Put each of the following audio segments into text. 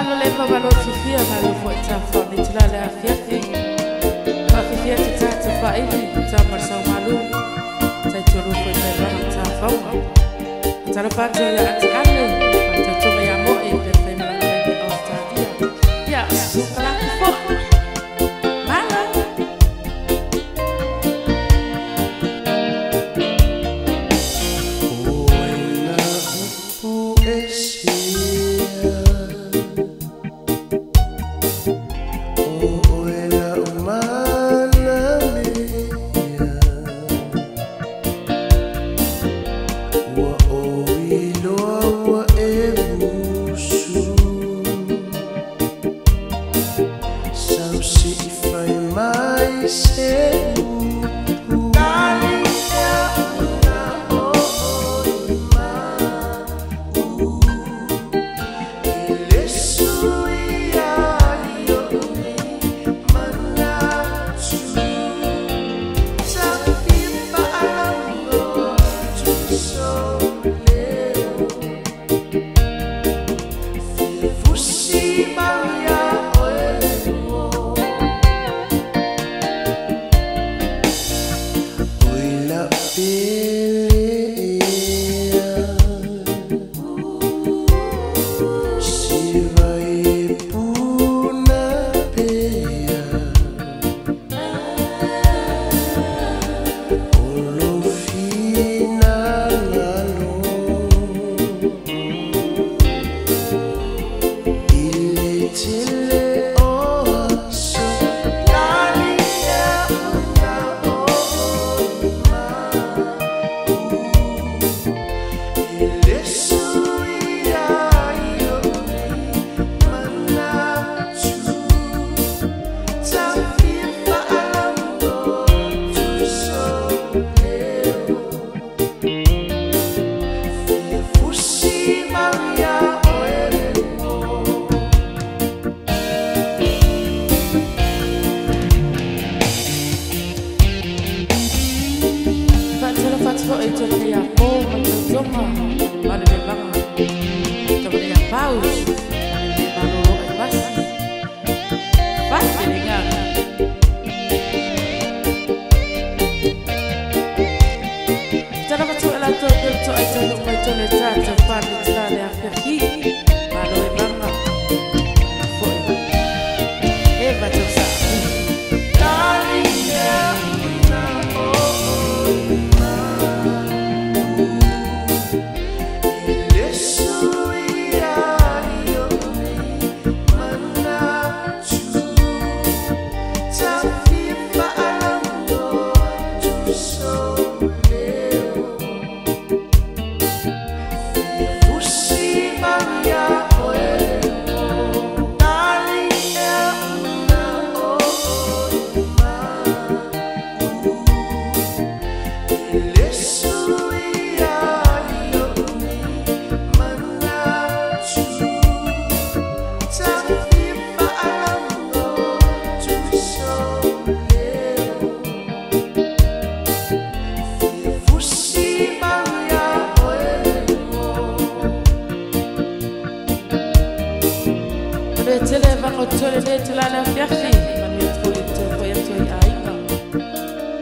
Malo leva valor fifia malo foi tafa ni tulale afiati. Fa fifia tata fa ili ta marsa malu. Ta tulu foi leva tafa. Ta pato ya ati ale. Ta tulu ya mo e pe fe mala leva ostadia. Ya sukala fo. Malo.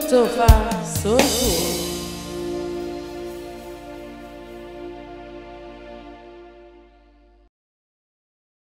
So far, so good.